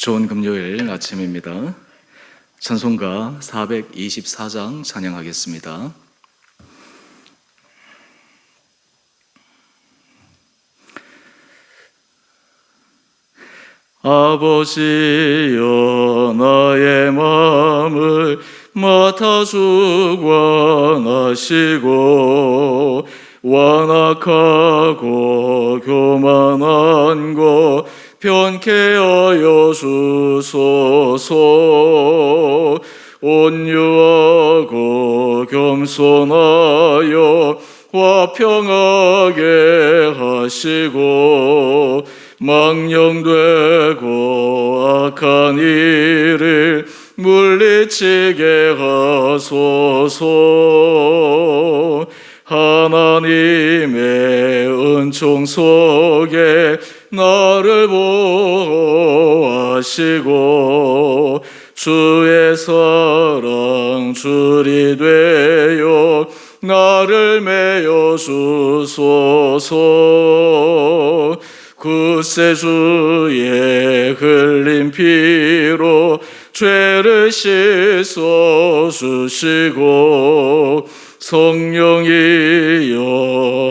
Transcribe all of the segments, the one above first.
좋은 금요일 아침입니다. 찬송가 424장 찬양하겠습니다. 아버지여, 나의 마음을 맡아주고 원하시고 완악하고 교만한 것 편케 하여 주소서. 온유하고 겸손하여 화평하게 하시고 망령되고 악한 일을 물리치게 하소서. 하나님의 은총 속에 나를 보호하시고 주의 사랑 줄이 되어 나를 메어 주소서. 구세주의 흘린 피로 죄를 씻어 주시고 성령이여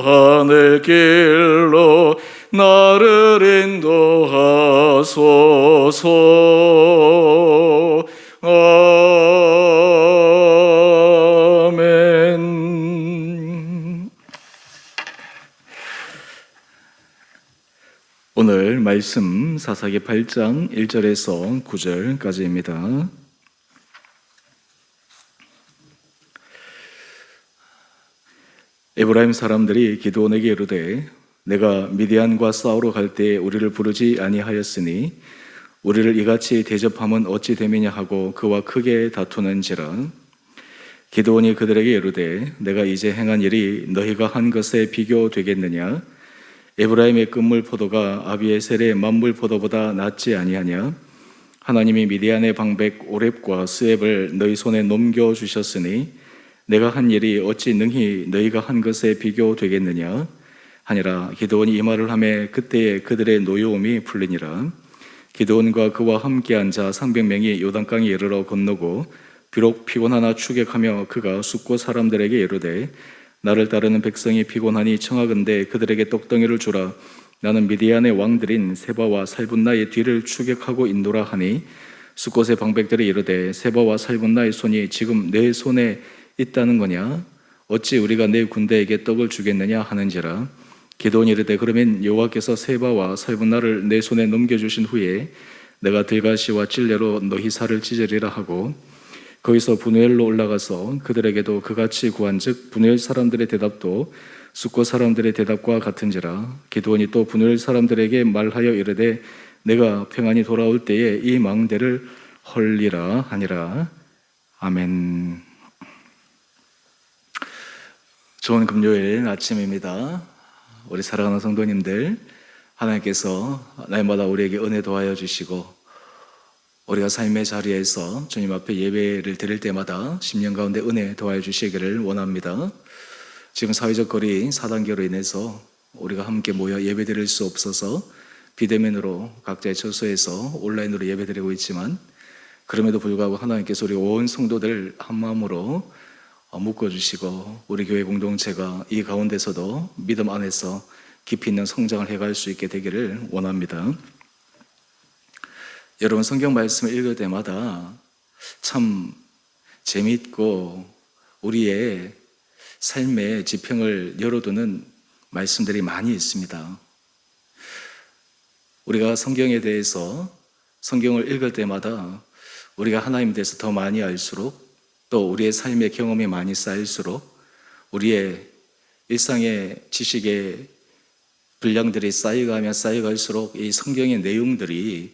하늘길로 나를 인도하소서. 아멘. 오늘 말씀 사사기 8장 1절에서 9절까지입니다. 에브라임 사람들이 기드온에게 이르되 내가 미디안과 싸우러 갈 때에 우리를 부르지 아니하였으니 우리를 이같이 대접함은 어찌 됨이냐 하고 그와 크게 다투는지라. 기드온이 그들에게 이르되 내가 이제 행한 일이 너희가 한 것에 비교되겠느냐? 에브라임의 끝물 포도가 아비에셀의 만물 포도보다 낫지 아니하냐? 하나님이 미디안의 방백 오렙과 스웹을 너희 손에 넘겨주셨으니 내가 한 일이 어찌 능히 너희가 한 것에 비교되겠느냐 하니라. 기드온이 이 말을 하매 그때에 그들의 노여움이 풀리니라. 기드온과 그와 함께 앉아 300명이 요단강에 이르러 건너고 비록 피곤하나 추격하며 그가 숫곳 사람들에게 이르되 나를 따르는 백성이 피곤하니 청하건대 그들에게 떡덩이를 주라. 나는 미디안의 왕들인 세바와 살분나의 뒤를 추격하고 있노라 하니 숫곳의 방백들이 이르되 세바와 살분나의 손이 지금 내 손에 있다는 거냐? 어찌 우리가 내 군대에게 떡을 주겠느냐 하는지라. 기드온이 이르되 그러면 여호와께서 세바와 살분나를 내 손에 넘겨주신 후에 내가 들가시와 찔레로 너희 살을 찢으리라 하고 거기서 분우엘로 올라가서 그들에게도 그같이 구한즉 분우엘 사람들의 대답도 숫곳 사람들의 대답과 같은지라. 기드온이 또 분우엘 사람들에게 말하여 이르되 내가 평안히 돌아올 때에 이 망대를 헐리라 하니라. 아멘. 좋은 금요일 아침입니다. 우리 사랑하는 성도님들, 하나님께서 날마다 우리에게 은혜 더하여 주시고 우리가 삶의 자리에서 주님 앞에 예배를 드릴 때마다 10년 가운데 은혜 더하여 주시기를 원합니다. 지금 사회적 거리 4단계로 인해서 우리가 함께 모여 예배 드릴 수 없어서 비대면으로 각자의 처소에서 온라인으로 예배 드리고 있지만 그럼에도 불구하고 하나님께서 우리 온 성도들 한 마음으로 묶어주시고 우리 교회 공동체가 이 가운데서도 믿음 안에서 깊이 있는 성장을 해갈 수 있게 되기를 원합니다. 여러분, 성경 말씀을 읽을 때마다 참 재미있고 우리의 삶의 지평을 열어두는 말씀들이 많이 있습니다. 우리가 성경에 대해서 성경을 읽을 때마다 우리가 하나님에 대해서 더 많이 알수록 또 우리의 삶의 경험이 많이 쌓일수록 우리의 일상의 지식의 분량들이 쌓여갈수록 이 성경의 내용들이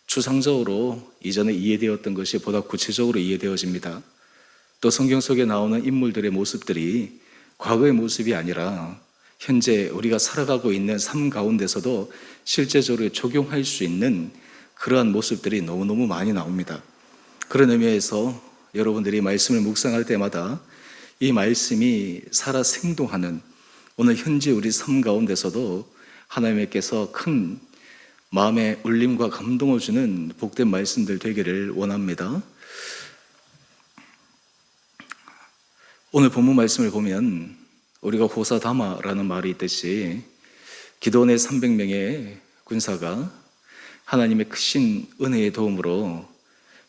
추상적으로 이전에 이해되었던 것이 보다 구체적으로 이해되어집니다. 또 성경 속에 나오는 인물들의 모습들이 과거의 모습이 아니라 현재 우리가 살아가고 있는 삶 가운데서도 실제적으로 적용할 수 있는 그러한 모습들이 너무너무 많이 나옵니다. 그런 의미에서 여러분들이 말씀을 묵상할 때마다 이 말씀이 살아 생동하는 오늘 현재 우리 삶 가운데서도 하나님께서 큰 마음에 울림과 감동을 주는 복된 말씀들 되기를 원합니다. 오늘 본문 말씀을 보면 우리가 호사다마라는 말이 있듯이 기드온의 300명의 군사가 하나님의 크신 은혜의 도움으로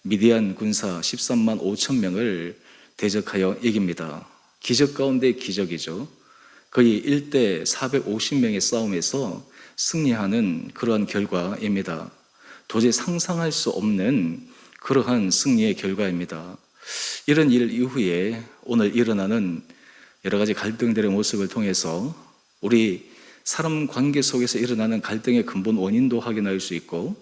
미디안 군사 13만 5천 명을 대적하여 이깁니다. 기적 가운데 기적이죠. 거의 1대 450명의 싸움에서 승리하는 그러한 결과입니다. 도저히 상상할 수 없는 그러한 승리의 결과입니다. 이런 일 이후에 오늘 일어나는 여러 가지 갈등들의 모습을 통해서 우리 사람 관계 속에서 일어나는 갈등의 근본 원인도 확인할 수 있고,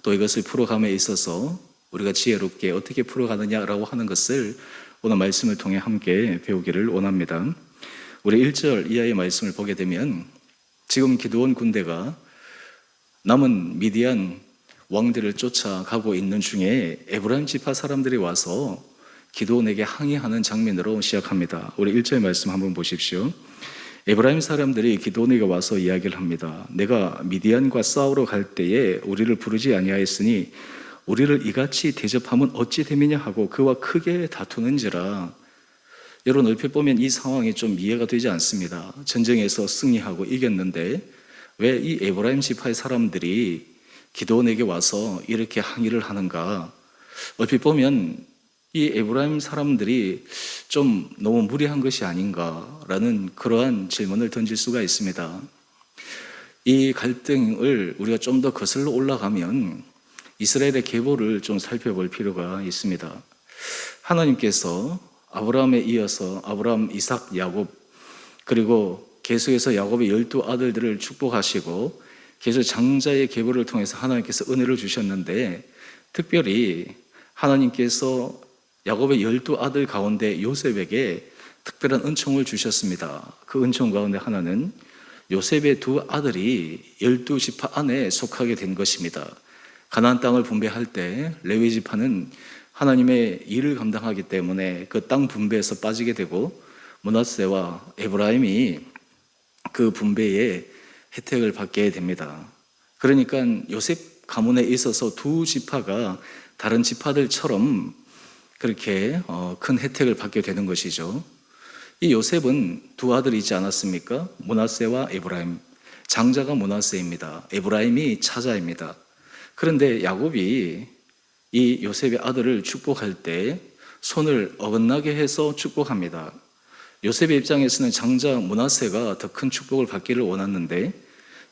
또 이것을 풀어감에 있어서 우리가 지혜롭게 어떻게 풀어가느냐라고 하는 것을 오늘 말씀을 통해 함께 배우기를 원합니다. 우리 1절 이하의 말씀을 보게 되면 지금 기드온 군대가 남은 미디안 왕들을 쫓아가고 있는 중에 에브라임 지파 사람들이 와서 기드온에게 항의하는 장면으로 시작합니다. 우리 1절 말씀 한번 보십시오. 에브라임 사람들이 기드온에게 와서 이야기를 합니다. 내가 미디안과 싸우러 갈 때에 우리를 부르지 아니하였으니 우리를 이같이 대접하면 어찌 됨이냐 하고 그와 크게 다투는지라. 여러분, 얼핏 보면 이 상황이 좀 이해가 되지 않습니다. 전쟁에서 승리하고 이겼는데 왜 이 에브라임 지파의 사람들이 기드온에게 와서 이렇게 항의를 하는가? 얼핏 보면 이 에브라임 사람들이 좀 너무 무리한 것이 아닌가라는 그러한 질문을 던질 수가 있습니다. 이 갈등을 우리가 좀 더 거슬러 올라가면 이스라엘의 계보를 좀 살펴볼 필요가 있습니다. 하나님께서 아브라함에 이어서 아브라함, 이삭, 야곱, 그리고 계속해서 야곱의 12아들들을 축복하시고 계속 장자의 계보를 통해서 하나님께서 은혜를 주셨는데, 특별히 하나님께서 야곱의 12아들 가운데 요셉에게 특별한 은총을 주셨습니다. 그 은총 가운데 하나는 요셉의 두 아들이 12지파 안에 속하게 된 것입니다. 가나안 땅을 분배할 때 레위 지파는 하나님의 일을 감당하기 때문에 그 땅 분배에서 빠지게 되고, 므낫세와 에브라임이 그 분배에 혜택을 받게 됩니다. 그러니까 요셉 가문에 있어서 두 지파가 다른 지파들처럼 그렇게 큰 혜택을 받게 되는 것이죠. 이 요셉은 두 아들이 있지 않았습니까? 므낫세와 에브라임. 장자가 므낫세입니다. 에브라임이 차자입니다. 그런데 야곱이 이 요셉의 아들을 축복할 때 손을 어긋나게 해서 축복합니다. 요셉의 입장에서는 장자 므낫세가 더 큰 축복을 받기를 원했는데,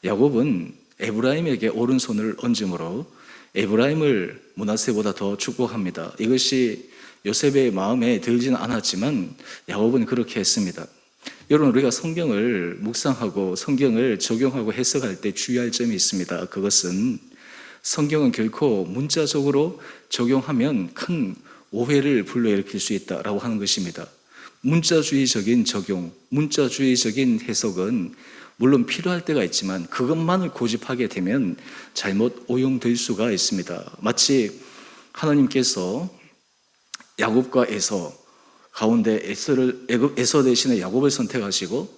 야곱은 에브라임에게 오른손을 얹음으로 에브라임을 므낫세보다 더 축복합니다. 이것이 요셉의 마음에 들지는 않았지만 야곱은 그렇게 했습니다. 여러분, 우리가 성경을 묵상하고 성경을 적용하고 해석할 때 주의할 점이 있습니다. 그것은 성경은 결코 문자적으로 적용하면 큰 오해를 불러일으킬 수 있다라고 하는 것입니다. 문자주의적인 적용, 문자주의적인 해석은 물론 필요할 때가 있지만 그것만을 고집하게 되면 잘못 오용될 수가 있습니다. 마치 하나님께서 야곱과 에서 가운데 에서 대신에 야곱을 선택하시고,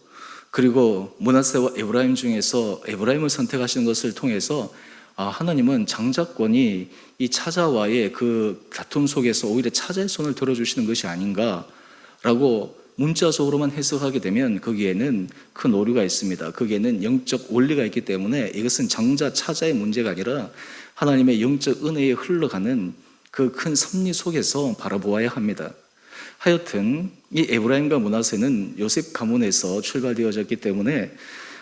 그리고 므낫세와 에브라임 중에서 에브라임을 선택하시는 것을 통해서 하나님은 장자권이 이 차자와의 그 다툼 속에서 오히려 차자의 손을 들어주시는 것이 아닌가라고 문자적으로만 해석하게 되면 거기에는 큰 오류가 있습니다. 거기에는 영적 원리가 있기 때문에 이것은 장자, 차자의 문제가 아니라 하나님의 영적 은혜에 흘러가는 그 큰 섭리 속에서 바라보아야 합니다. 하여튼 이 에브라임과 므낫세는 요셉 가문에서 출발되어졌기 때문에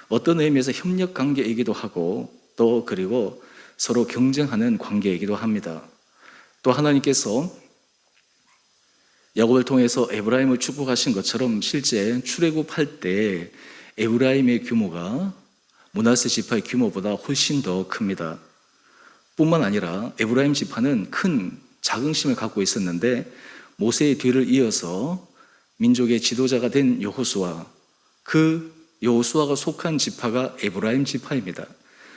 어떤 의미에서 협력 관계이기도 하고, 또 그리고 서로 경쟁하는 관계이기도 합니다. 또 하나님께서 야곱을 통해서 에브라임을 축복하신 것처럼 실제 출애굽할 때 에브라임의 규모가 므낫세 지파의 규모보다 훨씬 더 큽니다. 뿐만 아니라 에브라임 지파는 큰 자긍심을 갖고 있었는데 모세의 뒤를 이어서 민족의 지도자가 된 여호수아, 그 여호수아가 속한 지파가 에브라임 지파입니다.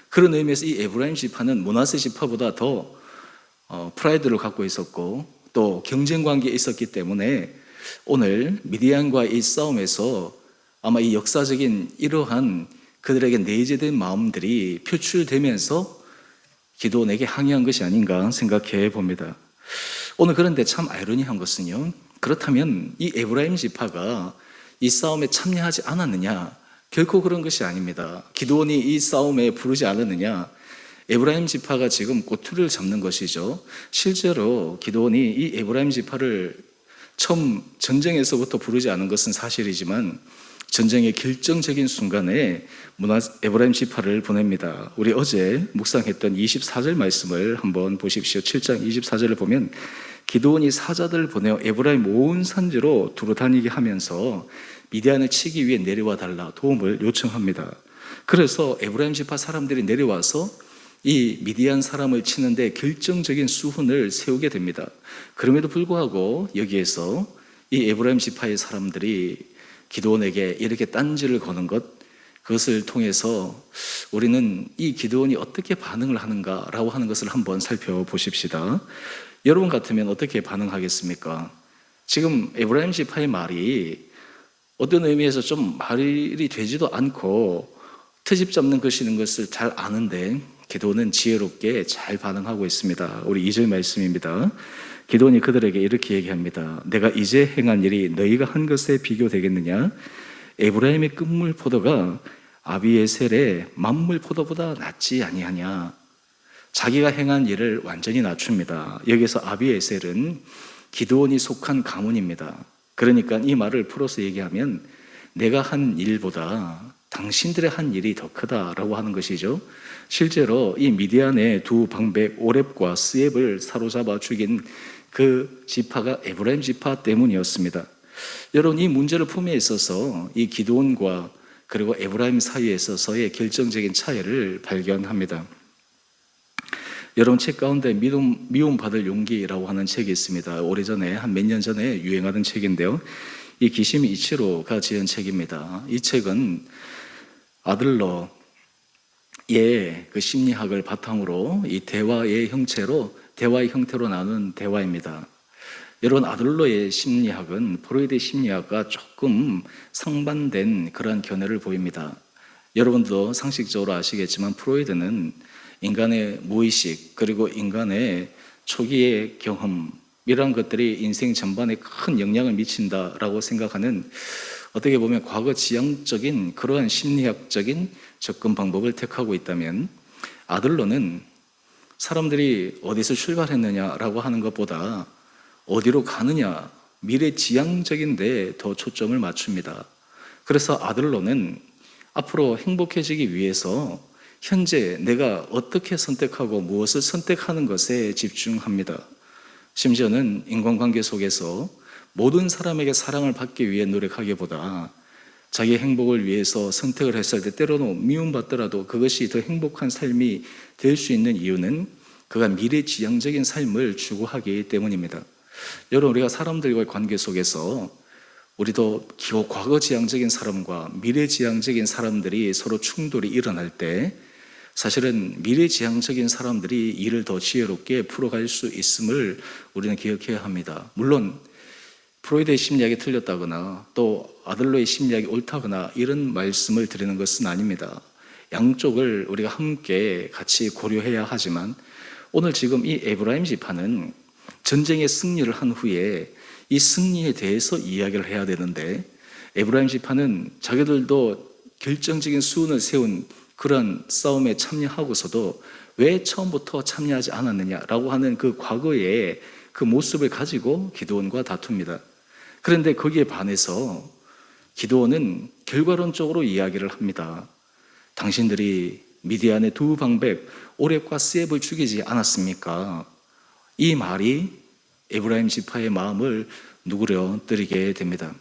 그런 의미에서 이 에브라임 지파는 므낫세 지파보다 더 프라이드를 갖고 있었고 또 경쟁 관계에 있었기 때문에 오늘 미디안과의 이 싸움에서 아마 이 역사적인 이러한 그들에게 내재된 마음들이 표출되면서 기드온에게 항의한 것이 아닌가 생각해 봅니다. 오늘 그런데 참 아이러니한 것은요, 그렇다면 이 에브라임 지파가 이 싸움에 참여하지 않았느냐? 결코 그런 것이 아닙니다. 기드온이 이 싸움에 부르지 않았느냐? 에브라임 지파가 지금 꼬투리를 잡는 것이죠. 실제로 기드온이 이 에브라임 지파를 처음 전쟁에서부터 부르지 않은 것은 사실이지만 전쟁의 결정적인 순간에 에브라임 지파를 보냅니다. 우리 어제 묵상했던 24절 말씀을 한번 보십시오. 7장 24절을 보면 기드온이 사자들을 보내어 에브라임 온 산지로 두루 다니게 하면서 미디안을 치기 위해 내려와 달라 도움을 요청합니다. 그래서 에브라임 지파 사람들이 내려와서 이 미디안 사람을 치는데 결정적인 수훈을 세우게 됩니다. 그럼에도 불구하고 여기에서 이 에브라임 지파의 사람들이 기드온에게 이렇게 딴지를 거는 것, 그것을 통해서 우리는 이 기드온이 어떻게 반응을 하는가라고 하는 것을 한번 살펴보십시다. 여러분 같으면 어떻게 반응하겠습니까? 지금 에브라임 지파의 말이 어떤 의미에서 좀 말이 되지도 않고 트집 잡는 것이는 것을 잘 아는데 기드온은 지혜롭게 잘 반응하고 있습니다. 우리 2절 말씀입니다. 기드온이 그들에게 이렇게 얘기합니다. 내가 이제 행한 일이 너희가 한 것에 비교되겠느냐? 에브라임의 끝물 포도가 아비에셀의 만물 포도보다 낫지 아니하냐? 자기가 행한 일을 완전히 낮춥니다. 여기서 아비에셀은 기드온이 속한 가문입니다. 그러니까 이 말을 풀어서 얘기하면 내가 한 일보다 당신들의 한 일이 더 크다라고 하는 것이죠. 실제로 이 미디안의 두 방백 오렙과 스엡을 사로잡아 죽인 그 지파가 에브라임 지파 때문이었습니다. 여러분, 이 문제를 품에 있어서 이 기드온과 그리고 에브라임 사이에 있어서의 결정적인 차이를 발견합니다. 여러분, 책 가운데 미움받을 용기라고 하는 책이 있습니다. 오래전에 한 몇 년 전에 유행하던 책인데요, 이 기시미 이치로가 지은 책입니다. 이 책은 아들러의 그 심리학을 바탕으로 이 대화의 형태로 나눈 대화입니다. 여러분, 아들러의 심리학은 프로이드의 심리학과 조금 상반된 그러한 견해를 보입니다. 여러분도 상식적으로 아시겠지만 프로이드는 인간의 무의식 그리고 인간의 초기의 경험, 이러한 것들이 인생 전반에 큰 영향을 미친다라고 생각하는, 어떻게 보면 과거 지향적인 그러한 심리학적인 접근 방법을 택하고 있다면, 아들러는 사람들이 어디서 출발했느냐라고 하는 것보다 어디로 가느냐, 미래 지향적인 데 더 초점을 맞춥니다. 그래서 아들러는 앞으로 행복해지기 위해서 현재 내가 어떻게 선택하고 무엇을 선택하는 것에 집중합니다. 심지어는 인간관계 속에서 모든 사람에게 사랑을 받기 위해 노력하기보다 자기 행복을 위해서 선택을 했을 때 때로는 미움받더라도 그것이 더 행복한 삶이 될 수 있는 이유는 그가 미래지향적인 삶을 추구하기 때문입니다. 여러분, 우리가 사람들과의 관계 속에서 우리도 과거지향적인 사람과 미래지향적인 사람들이 서로 충돌이 일어날 때 사실은 미래지향적인 사람들이 일을 더 지혜롭게 풀어갈 수 있음을 우리는 기억해야 합니다. 물론 프로이드의 심리학이 틀렸다거나 또 아들러의 심리학이 옳다거나 이런 말씀을 드리는 것은 아닙니다. 양쪽을 우리가 함께 같이 고려해야 하지만 오늘 지금 이 에브라임 지파는 전쟁의 승리를 한 후에 이 승리에 대해서 이야기를 해야 되는데, 에브라임 지파는 자기들도 결정적인 수훈을 세운 그런 싸움에 참여하고서도 왜 처음부터 참여하지 않았느냐라고 하는 그 과거의 그 모습을 가지고 기드온과 다툽니다. 그런데 거기에 반해서 기드온은 결과론적으로 이야기를 합니다. 당신들이 미디안의 두 방백 오렙과 스엡을 죽이지 않았습니까? 이 말이 에브라임 지파의 마음을 누그러뜨리게 됩니다.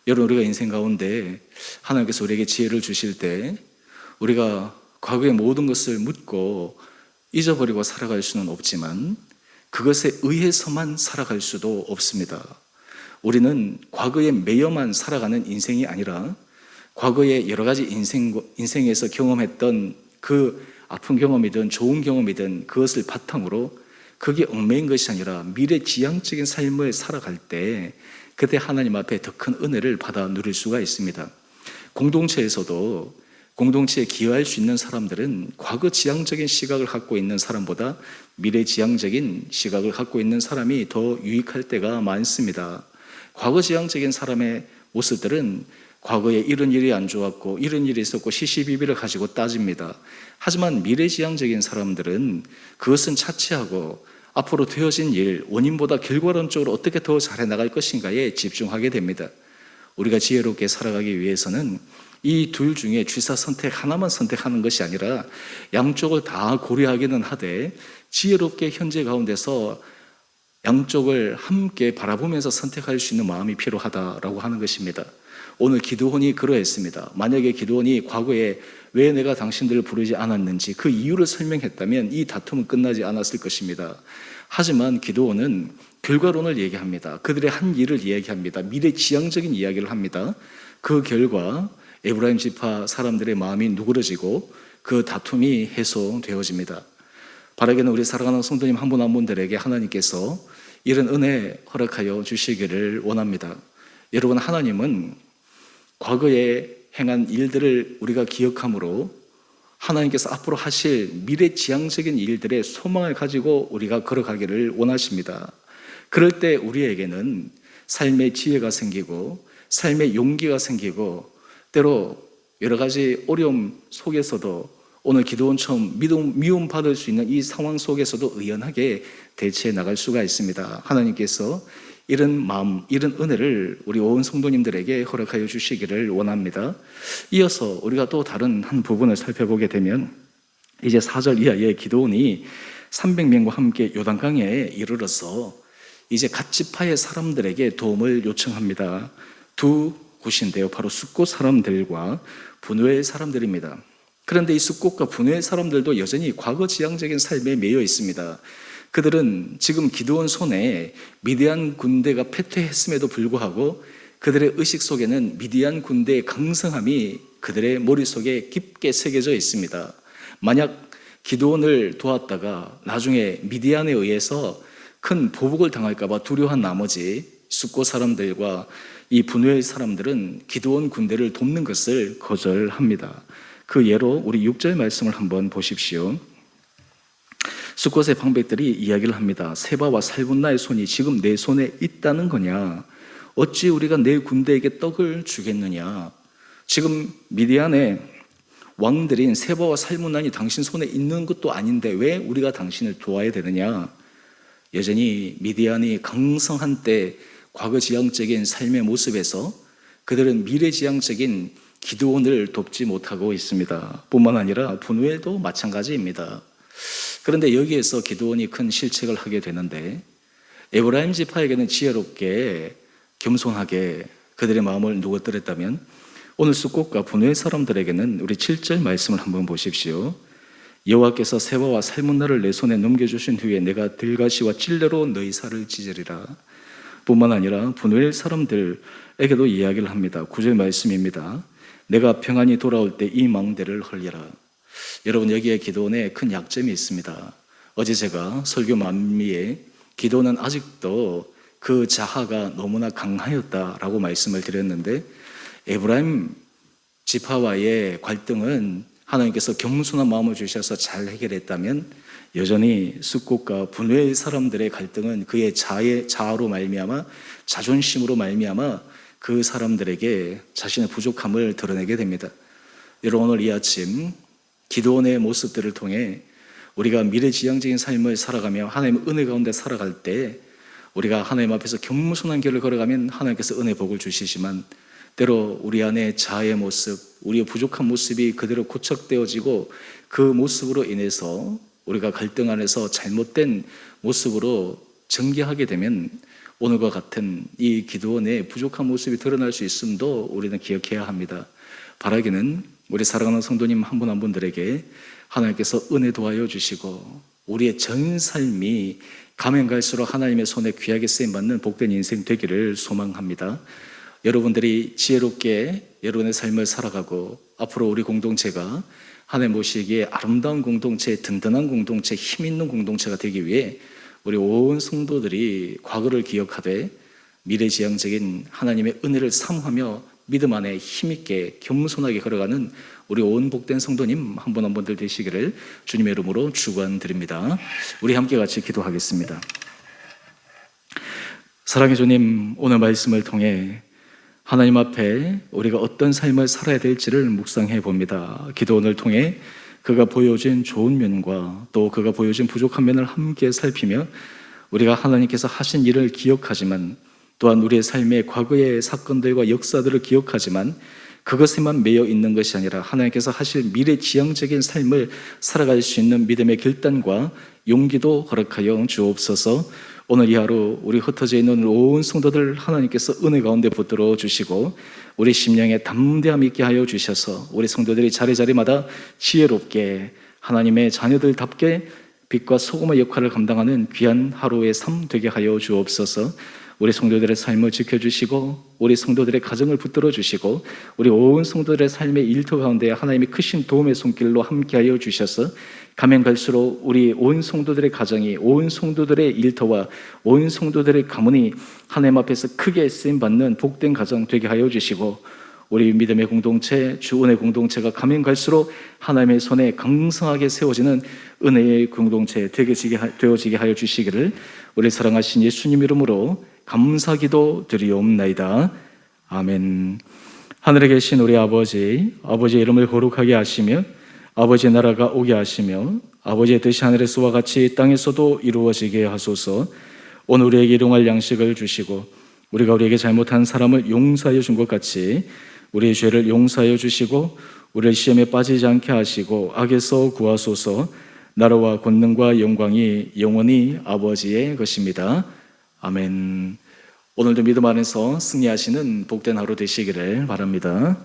여러분, 우리가 인생 가운데 하나님께서 우리에게 지혜를 주실 때 우리가 과거의 모든 것을 묻고 잊어버리고 살아갈 수는 없지만 그것에 의해서만 살아갈 수도 없습니다. 우리는 과거에 매여만 살아가는 인생이 아니라 과거의 여러 가지 인생에서 경험했던 그 아픈 경험이든 좋은 경험이든 그것을 바탕으로 그게 얽매인 것이 아니라 미래지향적인 삶을 살아갈 때 그때 하나님 앞에 더 큰 은혜를 받아 누릴 수가 있습니다. 공동체에서도 공동체에 기여할 수 있는 사람들은 과거 지향적인 시각을 갖고 있는 사람보다 미래 지향적인 시각을 갖고 있는 사람이 더 유익할 때가 많습니다. 과거 지향적인 사람의 모습들은 과거에 이런 일이 안 좋았고 이런 일이 있었고 시시비비를 가지고 따집니다. 하지만 미래지향적인 사람들은 그것은 차치하고 앞으로 되어진 일, 원인보다 결과론적으로 어떻게 더 잘해 나갈 것인가에 집중하게 됩니다. 우리가 지혜롭게 살아가기 위해서는 이 둘 중에 취사 선택 하나만 선택하는 것이 아니라 양쪽을 다 고려하기는 하되 지혜롭게 현재 가운데서 양쪽을 함께 바라보면서 선택할 수 있는 마음이 필요하다라고 하는 것입니다. 오늘 기드온이 그러했습니다. 만약에 기드온이 과거에 왜 내가 당신들을 부르지 않았는지 그 이유를 설명했다면 이 다툼은 끝나지 않았을 것입니다. 하지만 기드온은 결과론을 얘기합니다. 그들의 한 일을 이야기합니다. 미래지향적인 이야기를 합니다. 그 결과 에브라임 지파 사람들의 마음이 누그러지고 그 다툼이 해소되어집니다. 바라기는 우리 사랑하는 성도님 한 분 한 분들에게 하나님께서 이런 은혜 허락하여 주시기를 원합니다. 여러분, 하나님은 과거에 행한 일들을 우리가 기억함으로 하나님께서 앞으로 하실 미래지향적인 일들의 소망을 가지고 우리가 걸어가기를 원하십니다. 그럴 때 우리에게는 삶의 지혜가 생기고 삶의 용기가 생기고 때로 여러 가지 어려움 속에서도 오늘 기드온처럼 미움받을 수 있는 이 상황 속에서도 의연하게 대처해 나갈 수가 있습니다. 하나님께서 이런 마음, 이런 은혜를 우리 온 성도님들에게 허락하여 주시기를 원합니다. 이어서 우리가 또 다른 한 부분을 살펴보게 되면 이제 4절 이하에 기드온이 300명과 함께 요단강에 이르러서 이제 갓 지파의 사람들에게 도움을 요청합니다. 두 곳인데요, 바로 숫곳 사람들과 분후엘 사람들입니다. 그런데 이 숫곳과 분후엘 사람들도 여전히 과거 지향적인 삶에 매여 있습니다. 그들은 지금 기드온 손에 미디안 군대가 패퇴했음에도 불구하고 그들의 의식 속에는 미디안 군대의 강성함이 그들의 머릿속에 깊게 새겨져 있습니다. 만약 기드온을 도왔다가 나중에 미디안에 의해서 큰 보복을 당할까 봐 두려워한 나머지 숫곳 사람들과 이 분후엘 사람들은 기드온 군대를 돕는 것을 거절합니다. 그 예로 우리 6절 말씀을 한번 보십시오. 숫곳의 방백들이 이야기를 합니다. 세바와 살분나의 손이 지금 내 손에 있다는 거냐? 어찌 우리가 내 군대에게 떡을 주겠느냐? 지금 미디안의 왕들인 세바와 살문난이 당신 손에 있는 것도 아닌데 왜 우리가 당신을 도와야 되느냐? 여전히 미디안이 강성한 때 과거 지향적인 삶의 모습에서 그들은 미래지향적인 기드온을 돕지 못하고 있습니다. 뿐만 아니라 분후엘도 마찬가지입니다. 그런데 여기에서 기드온이 큰 실책을 하게 되는데 에브라임 지파에게는 지혜롭게 겸손하게 그들의 마음을 누그러뜨렸다면 오늘 숫곳과 분후엘 사람들에게는 우리 7절 말씀을 한번 보십시오. 여호와께서 세바와 살문나를 내 손에 넘겨주신 후에 내가 들가시와 찔레로 너희 살을 찢으리라. 뿐만 아니라 분후엘 사람들에게도 이야기를 합니다. 9절 말씀입니다. 내가 평안히 돌아올 때 이 망대를 헐리라. 여러분, 여기에 기드온의 큰 약점이 있습니다. 어제 제가 설교 만미에 기드온은 아직도 그 자아가 너무나 강하였다라고 말씀을 드렸는데 에브라임 지파와의 갈등은 하나님께서 겸손한 마음을 주셔서 잘 해결했다면 여전히 숫곳과 분후엘 사람들의 갈등은 그의 자아로 말미암아 자존심으로 말미암아 그 사람들에게 자신의 부족함을 드러내게 됩니다. 여러분, 오늘 이 아침 기드온의 모습들을 통해 우리가 미래지향적인 삶을 살아가며 하나님의 은혜 가운데 살아갈 때 우리가 하나님 앞에서 겸손한 길을 걸어가면 하나님께서 은혜 복을 주시지만 때로 우리 안에 자아의 모습, 우리의 부족한 모습이 그대로 고착되어지고 그 모습으로 인해서 우리가 갈등 안에서 잘못된 모습으로 전개하게 되면 오늘과 같은 이 기드온의 부족한 모습이 드러날 수 있음도 우리는 기억해야 합니다. 바라기는 우리 사랑하는 성도님 한 분 한 분들에게 하나님께서 은혜 도와여 주시고 우리의 전 삶이 가면 갈수록 하나님의 손에 귀하게 쓰임받는 복된 인생 되기를 소망합니다. 여러분들이 지혜롭게 여러분의 삶을 살아가고 앞으로 우리 공동체가 하나님 보시기에 아름다운 공동체, 든든한 공동체, 힘 있는 공동체가 되기 위해 우리 온 성도들이 과거를 기억하되 미래지향적인 하나님의 은혜를 사모하며 믿음 안에 힘있게 겸손하게 걸어가는 우리 온 복된 성도님 한 분 한 분들 되시기를 주님의 이름으로 축원드립니다. 우리 함께 같이 기도하겠습니다. 사랑의 주님, 오늘 말씀을 통해 하나님 앞에 우리가 어떤 삶을 살아야 될지를 묵상해 봅니다. 기도원을 통해 그가 보여준 좋은 면과 또 그가 보여준 부족한 면을 함께 살피며 우리가 하나님께서 하신 일을 기억하지만 또한 우리의 삶의 과거의 사건들과 역사들을 기억하지만 그것에만 매여 있는 것이 아니라 하나님께서 하실 미래지향적인 삶을 살아갈 수 있는 믿음의 결단과 용기도 허락하여 주옵소서. 오늘 이 하루 우리 흩어져 있는 온 성도들 하나님께서 은혜 가운데 붙들어 주시고 우리 심령에 담대함 있게 하여 주셔서 우리 성도들이 자리자리마다 지혜롭게 하나님의 자녀들답게 빛과 소금의 역할을 감당하는 귀한 하루의 삶 되게 하여 주옵소서. 우리 성도들의 삶을 지켜주시고 우리 성도들의 가정을 붙들어 주시고 우리 온 성도들의 삶의 일터 가운데 하나님의 크신 도움의 손길로 함께하여 주셔서 가면 갈수록 우리 온 성도들의 가정이 온 성도들의 일터와 온 성도들의 가문이 하나님 앞에서 크게 쓰임받는 복된 가정 되게 하여 주시고 우리 믿음의 공동체, 주은의 공동체가 가면 갈수록 하나님의 손에 강성하게 세워지는 은혜의 공동체 되어지게 하여 주시기를 우리 사랑하신 예수님 이름으로 감사기도 드리옵나이다. 아멘. 하늘에 계신 우리 아버지의 이름을 거룩하게 하시며 아버지의 나라가 오게 하시며 아버지의 뜻이 하늘에서와 같이 땅에서도 이루어지게 하소서. 오늘 우리에게 일용할 양식을 주시고 우리가 우리에게 잘못한 사람을 용서하여 준 것 같이 우리의 죄를 용서하여 주시고 우리를 시험에 빠지지 않게 하시고 악에서 구하소서. 나라와 권능과 영광이 영원히 아버지의 것입니다. 아멘. 오늘도 믿음 안에서 승리하시는 복된 하루 되시기를 바랍니다.